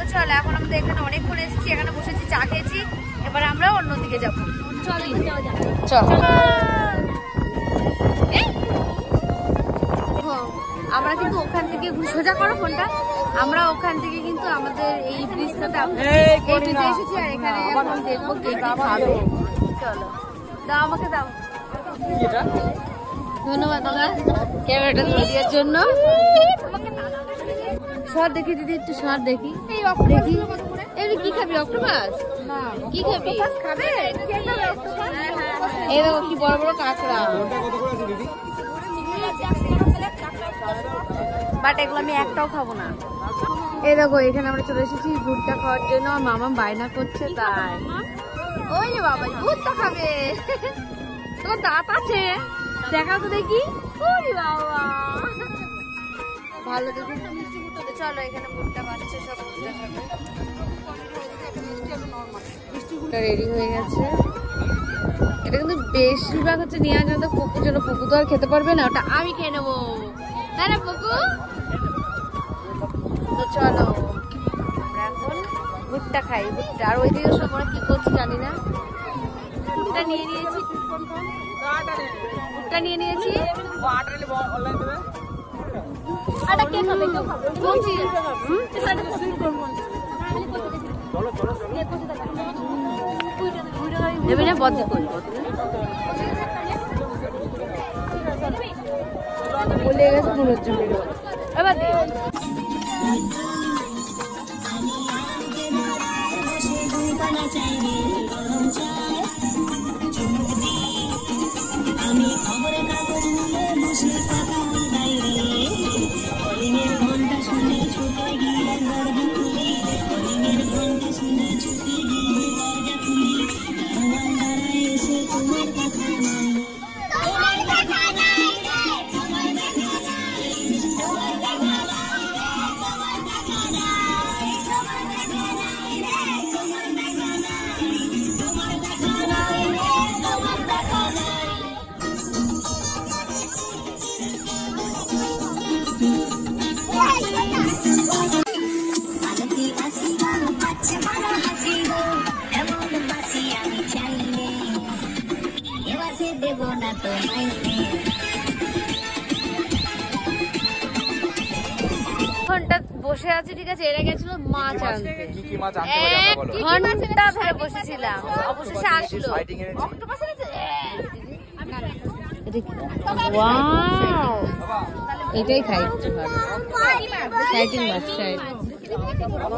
তো চলো এখন আমাদের এখানে অনেকক্ষণ এসেছি, এখানে বসেছি, চা খেয়েছি, এবার আমরা অন্যদিকে যাবো। চলো আমরা কিন্তু ওখান থেকে সোজা করো ফোনটা, আমরা ওখান থেকে কিন্তু আমাদের এই ব্রিজটাতে এসেছি আর এখানে এখন দেখবো কে কি খাবে। চলো দাও, আমাকে দাও। ধন্যবাদ দাদা ক্যামেরাটা ধরে দেওয়ার জন্য। সর দেখি দিদি, একটু সর দেখি। দেখি এই কি খাবি? অক্টোপাস? কি খাবি? এই দেখো কি বড় বড় কাঁকড়া, বাট এগুলো আমি একটাও খাবো না। এই দেখো এখানে আমরা চলে এসেছি ভুট্টা খাওয়ার জন্য, মামা বায়না করছে তাই। ওই যে বাবা ভুট্টা খাবে, তোমার দাঁত আছে দেখাও তো দেখি। বাবা ভালো দেখি। চলো এখানে ভুট্টা বাচ্চা সব ভুট্টা রেডি হয়ে গেছে। এটা কিন্তু বেশিরভাগ হচ্ছে নিয়ে আসা তো পুকুর জন্য, পুকু তো আর খেতে পারবে না, ওটা আমি খেয়ে নেবো, তাই না পুকু? তো চলো আমরা এখন ভুট্টা খাই, ভুট্টা। আর ওইদিকে সব আমরা কি করছি জানি না। ভুট্টা নিয়ে নিয়েছি, ভুট্টা নিয়ে নিয়েছি। দেবে না বদ্ধ করি বলে গেছে পুরোর জন্য। এবার আমি খবরের কাগজ নিয়ে বসে কথা বাইরে, কলিংয়ের ঘন্টা শুনে ছুটে গিয়ে দরজা খুলি, কলিংয়ের ঘন্টা শুনে ছুটে গিয়ে দরজা খুলি, আমার দ্বারা এসে তোমার কথা নাই, তোমার দেখা নাই রে, তোমার দেখা নাই, তোমার দেখা নাই রে, তোমার দেখা নাই, তোমার দেখা নাই রে, তোমার দেখা নাই, তোমার দেখা নাই রে, তোমার দেখা নাই। ঘন্টা বসে আছে, ঠিক আছে, এরা গেছিল মাছ আনতে, 1 ঘন্টা ধরে বসেছিলাম, অবশেষে আসলো। এটাই খাই, ভালো।